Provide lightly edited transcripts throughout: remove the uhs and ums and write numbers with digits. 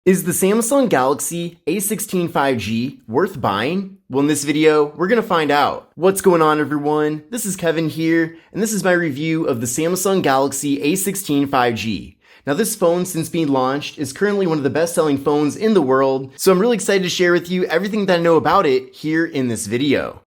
Is the Samsung Galaxy A16 5G worth buying? Well, in this video, we're gonna find out. What's going on, everyone? This is Kevin here, and this is my review of the Samsung Galaxy A16 5G. Now, this phone, since being launched, is currently one of the best-selling phones in the world, so I'm really excited to share with you everything that I know about it here in this video.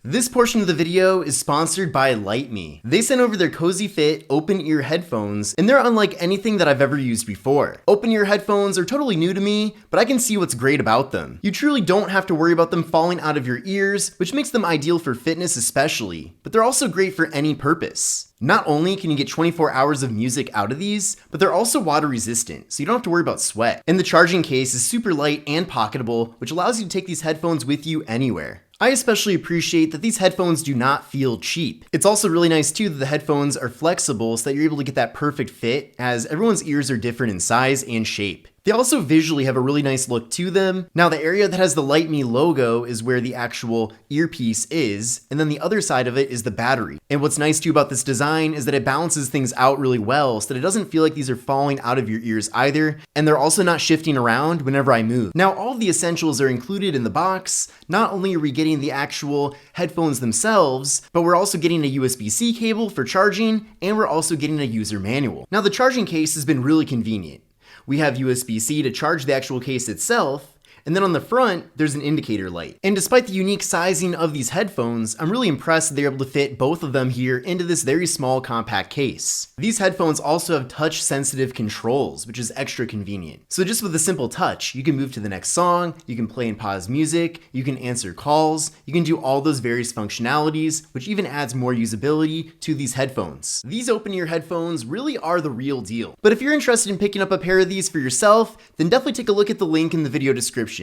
This portion of the video is sponsored by LightMe. They sent over their Cozy Fit open ear headphones, and they're unlike anything that I've ever used before. Open ear headphones are totally new to me, but I can see what's great about them. You truly don't have to worry about them falling out of your ears, which makes them ideal for fitness especially, but they're also great for any purpose. Not only can you get 24 hours of music out of these, but they're also water resistant, so you don't have to worry about sweat. And the charging case is super light and pocketable, which allows you to take these headphones with you anywhere. I especially appreciate that these headphones do not feel cheap. It's also really nice too that the headphones are flexible so that you're able to get that perfect fit, as everyone's ears are different in size and shape. They also visually have a really nice look to them. Now, the area that has the LightMe logo is where the actual earpiece is, and then the other side of it is the battery. And what's nice too about this design is that it balances things out really well so that it doesn't feel like these are falling out of your ears either, and they're also not shifting around whenever I move. Now, all of the essentials are included in the box. Not only are we getting the actual headphones themselves, but we're also getting a USB-C cable for charging, and we're also getting a user manual. Now, the charging case has been really convenient. We have USB-C to charge the actual case itself, and then on the front, there's an indicator light. And despite the unique sizing of these headphones, I'm really impressed that they're able to fit both of them here into this very small compact case. These headphones also have touch-sensitive controls, which is extra convenient. So just with a simple touch, you can move to the next song, you can play and pause music, you can answer calls, you can do all those various functionalities, which even adds more usability to these headphones. These open-ear headphones really are the real deal. But if you're interested in picking up a pair of these for yourself, then definitely take a look at the link in the video description.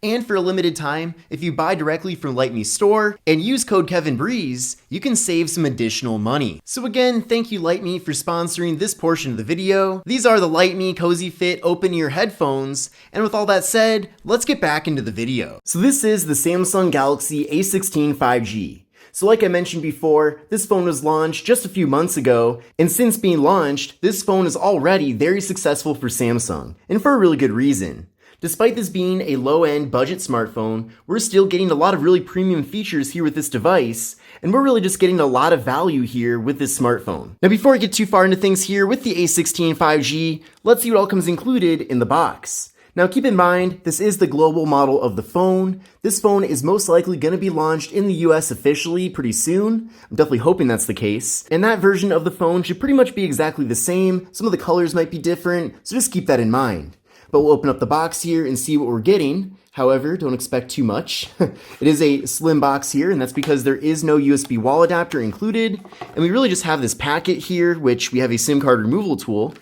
And for a limited time, if you buy directly from LightMe's store and use code KevinBreeze, you can save some additional money. So again, thank you LightMe for sponsoring this portion of the video. These are the LightMe Cozy Fit open ear headphones, and with all that said, let's get back into the video. So this is the Samsung Galaxy A16 5G. So like I mentioned before, this phone was launched just a few months ago, and since being launched, this phone is already very successful for Samsung, and for a really good reason. Despite this being a low-end budget smartphone, we're still getting a lot of really premium features here with this device, and we're really just getting a lot of value here with this smartphone. Now before I get too far into things here with the A16 5G, let's see what all comes included in the box. Now keep in mind, this is the global model of the phone. This phone is most likely going to be launched in the US officially pretty soon. I'm definitely hoping that's the case. And that version of the phone should pretty much be exactly the same. Some of the colors might be different, so just keep that in mind. But we'll open up the box here and see what we're getting. However, don't expect too much. It is a slim box here, and that's because there is no USB wall adapter included. And we really just have this packet here, which we have a SIM card removal tool.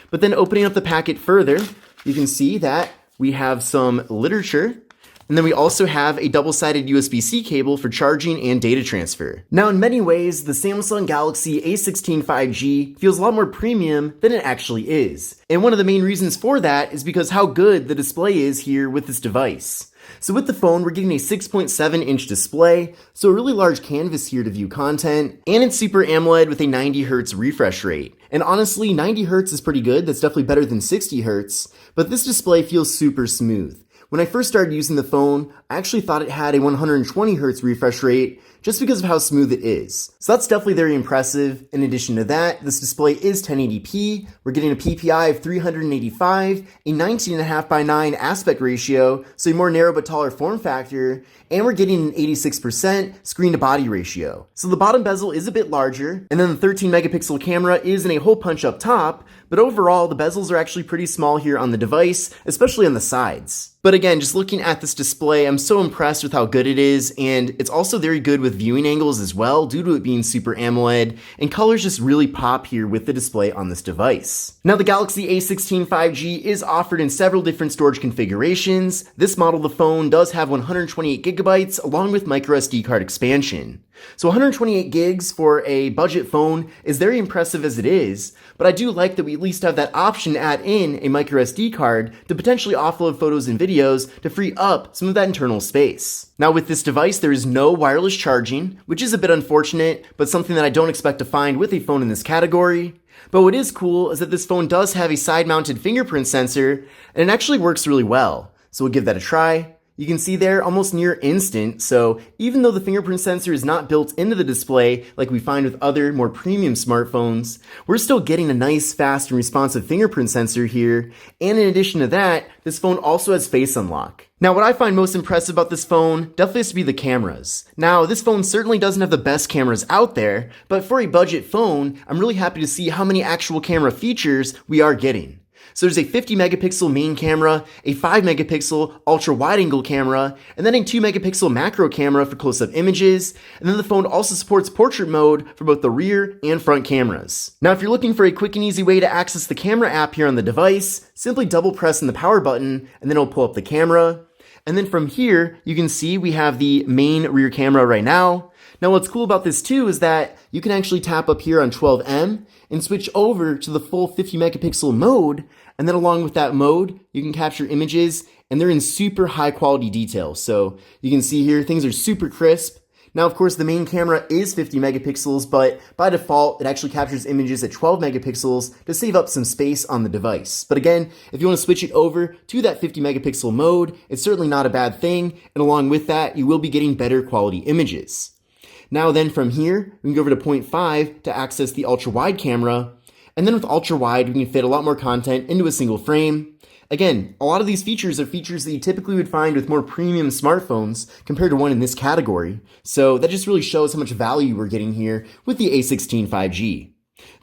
But then opening up the packet further, you can see that we have some literature. And then we also have a double-sided USB-C cable for charging and data transfer. Now, in many ways, the Samsung Galaxy A16 5G feels a lot more premium than it actually is. And one of the main reasons for that is because how good the display is here with this device. So with the phone, we're getting a 6.7-inch display, so a really large canvas here to view content, and it's Super AMOLED with a 90 Hz refresh rate. And honestly, 90 Hz is pretty good, that's definitely better than 60 Hz, but this display feels super smooth. When I first started using the phone, I actually thought it had a 120 Hz refresh rate just because of how smooth it is. So that's definitely very impressive. In addition to that, this display is 1080p. We're getting a PPI of 385, a 19.5:9 aspect ratio, so a more narrow but taller form factor, and we're getting an 86% screen to body ratio. So the bottom bezel is a bit larger, and then the 13 megapixel camera is in a hole punch up top, but overall the bezels are actually pretty small here on the device, especially on the sides. But again, just looking at this display, I'm so impressed with how good it is, and it's also very good with viewing angles as well due to it being Super AMOLED, and colors just really pop here with the display on this device. Now the Galaxy A16 5G is offered in several different storage configurations. This model of the phone does have 128 gigabytes along with microSD card expansion. So 128 gigs for a budget phone is very impressive as it is, but I do like that we at least have that option to add in a micro SD card to potentially offload photos and videos to free up some of that internal space. Now with this device, there is no wireless charging, which is a bit unfortunate, but something that I don't expect to find with a phone in this category. But what is cool is that this phone does have a side-mounted fingerprint sensor, and it actually works really well. So we'll give that a try. You can see there almost near instant, so even though the fingerprint sensor is not built into the display like we find with other more premium smartphones, we're still getting a nice, fast, and responsive fingerprint sensor here, and in addition to that, this phone also has face unlock. Now what I find most impressive about this phone definitely has to be the cameras. Now this phone certainly doesn't have the best cameras out there, but for a budget phone, I'm really happy to see how many actual camera features we are getting. So there's a 50 megapixel main camera, a 5 megapixel ultra wide angle camera, and then a 2 megapixel macro camera for close-up images, and then the phone also supports portrait mode for both the rear and front cameras. Now if you're looking for a quick and easy way to access the camera app here on the device, simply double press on the power button and then it'll pull up the camera. And then from here, you can see we have the main rear camera right now. Now what's cool about this too is that you can actually tap up here on 12M and switch over to the full 50 megapixel mode, and then along with that mode, you can capture images, and they're in super high quality detail. So you can see here, things are super crisp. Now, of course, the main camera is 50 megapixels, but by default, it actually captures images at 12 megapixels to save up some space on the device. But again, if you want to switch it over to that 50 megapixel mode, it's certainly not a bad thing, and along with that, you will be getting better quality images. Now then from here, we can go over to 0.5 to access the ultra wide camera. And then with ultra wide, we can fit a lot more content into a single frame. Again, a lot of these features are features that you typically would find with more premium smartphones compared to one in this category. So that just really shows how much value we're getting here with the A16 5G.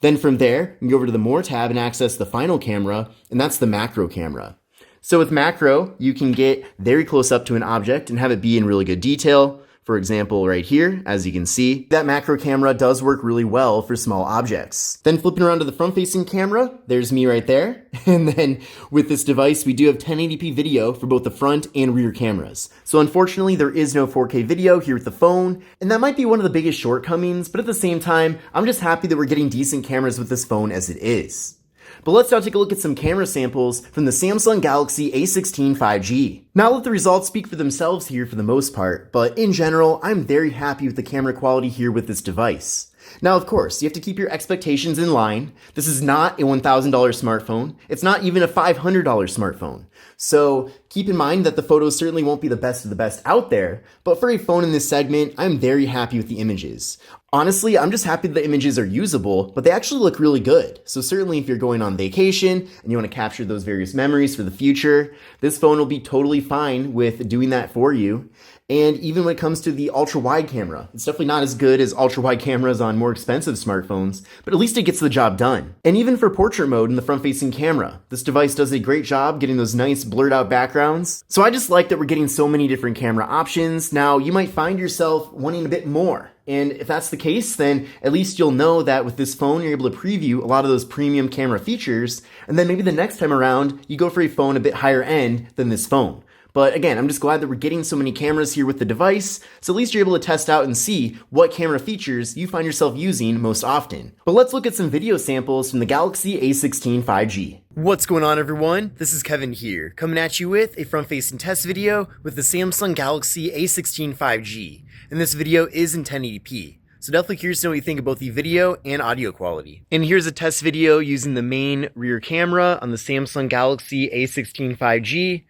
Then from there, you can go over to the More tab and access the final camera, and that's the macro camera. So with macro, you can get very close up to an object and have it be in really good detail. For example, right here, as you can see, that macro camera does work really well for small objects. Then flipping around to the front-facing camera, there's me right there. And then with this device, we do have 1080p video for both the front and rear cameras. So unfortunately, there is no 4K video here with the phone, and that might be one of the biggest shortcomings, but at the same time, I'm just happy that we're getting decent cameras with this phone as it is. But let's now take a look at some camera samples from the Samsung Galaxy A16 5G. Now I'll let the results speak for themselves here for the most part, but in general, I'm very happy with the camera quality here with this device. Now, of course, you have to keep your expectations in line. This is not a $1,000 smartphone. It's not even a $500 smartphone. So keep in mind that the photos certainly won't be the best of the best out there, but for a phone in this segment, I'm very happy with the images. Honestly, I'm just happy that the images are usable, but they actually look really good. So certainly if you're going on vacation and you want to capture those various memories for the future, this phone will be totally fine with doing that for you. And even when it comes to the ultra-wide camera, it's definitely not as good as ultra-wide cameras on more expensive smartphones, but at least it gets the job done. And even for portrait mode in the front-facing camera, this device does a great job getting those nice blurred-out backgrounds. So I just like that we're getting so many different camera options. Now, you might find yourself wanting a bit more. And if that's the case, then at least you'll know that with this phone, you're able to preview a lot of those premium camera features, and then maybe the next time around, you go for a phone a bit higher end than this phone. But again, I'm just glad that we're getting so many cameras here with the device, so at least you're able to test out and see what camera features you find yourself using most often. But let's look at some video samples from the Galaxy A16 5G. What's going on, everyone? This is Kevin here, coming at you with a front-facing test video with the Samsung Galaxy A16 5G. And this video is in 1080p. So definitely curious to know what you think about the video and audio quality. And here's a test video using the main rear camera on the Samsung Galaxy A16 5G.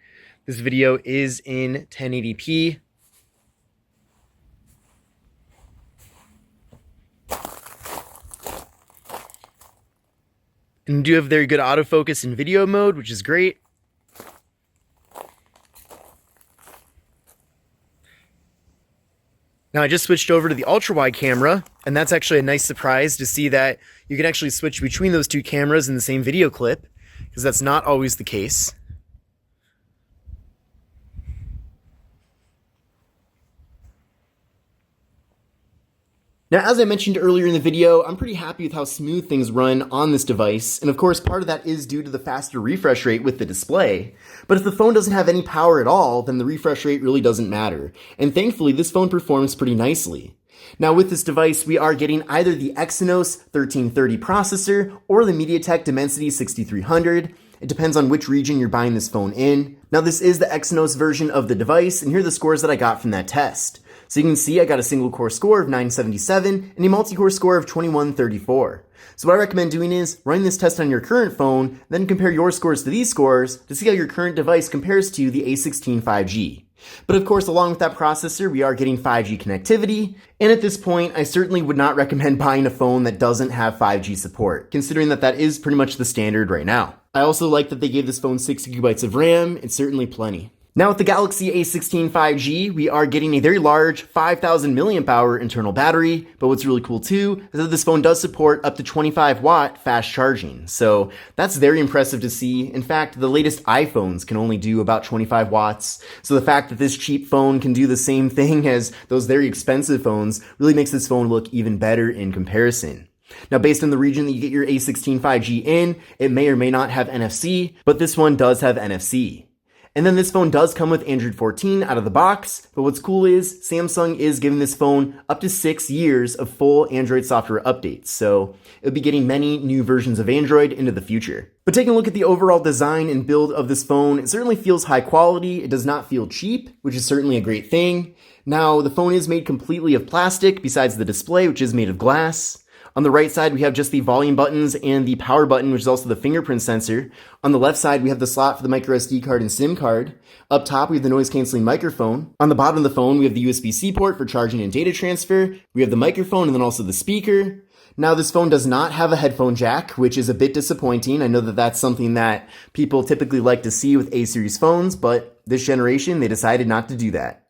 This video is in 1080p. And do have very good autofocus in video mode, which is great. Now I just switched over to the ultra-wide camera, and that's actually a nice surprise to see that you can actually switch between those two cameras in the same video clip, because that's not always the case. Now, as I mentioned earlier in the video, I'm pretty happy with how smooth things run on this device, and of course part of that is due to the faster refresh rate with the display. But if the phone doesn't have any power at all, then the refresh rate really doesn't matter. And thankfully, this phone performs pretty nicely. Now with this device, we are getting either the Exynos 1330 processor or the MediaTek Dimensity 6300. It depends on which region you're buying this phone in. Now this is the Exynos version of the device, and here are the scores that I got from that test. So you can see I got a single core score of 977 and a multi-core score of 2134. So what I recommend doing is running this test on your current phone, then compare your scores to these scores to see how your current device compares to the A16 5G. But of course, along with that processor, we are getting 5G connectivity, and at this point, I certainly would not recommend buying a phone that doesn't have 5G support, considering that that is pretty much the standard right now. I also like that they gave this phone 6GB of RAM. It's certainly plenty. Now with the Galaxy A16 5G, we are getting a very large 5,000 mAh internal battery, but what's really cool too is that this phone does support up to 25 watt fast charging, so that's very impressive to see. In fact, the latest iPhones can only do about 25 watts, so the fact that this cheap phone can do the same thing as those very expensive phones really makes this phone look even better in comparison. Now, based on the region that you get your A16 5G in, it may or may not have NFC, but this one does have NFC. And then this phone does come with Android 14 out of the box, but what's cool is Samsung is giving this phone up to 6 years of full Android software updates, so it'll be getting many new versions of Android into the future. But taking a look at the overall design and build of this phone, it certainly feels high quality. It does not feel cheap, which is certainly a great thing. Now, the phone is made completely of plastic, besides the display, which is made of glass. On the right side, we have just the volume buttons and the power button, which is also the fingerprint sensor. On the left side, we have the slot for the micro SD card and SIM card. Up top, we have the noise-canceling microphone. On the bottom of the phone, we have the USB-C port for charging and data transfer. We have the microphone and then also the speaker. Now, this phone does not have a headphone jack, which is a bit disappointing. I know that that's something that people typically like to see with A-series phones, but this generation, they decided not to do that.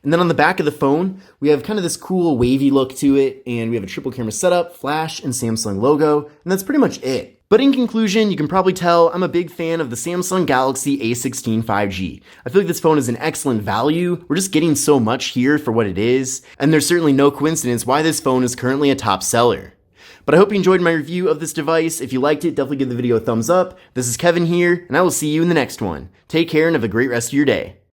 And then on the back of the phone, we have kind of this cool wavy look to it, and we have a triple camera setup, flash, and Samsung logo, and that's pretty much it. But in conclusion, you can probably tell I'm a big fan of the Samsung Galaxy A16 5G. I feel like this phone is an excellent value. We're just getting so much here for what it is, and there's certainly no coincidence why this phone is currently a top seller. But I hope you enjoyed my review of this device. If you liked it, definitely give the video a thumbs up. This is Kevin here, and I will see you in the next one. Take care and have a great rest of your day.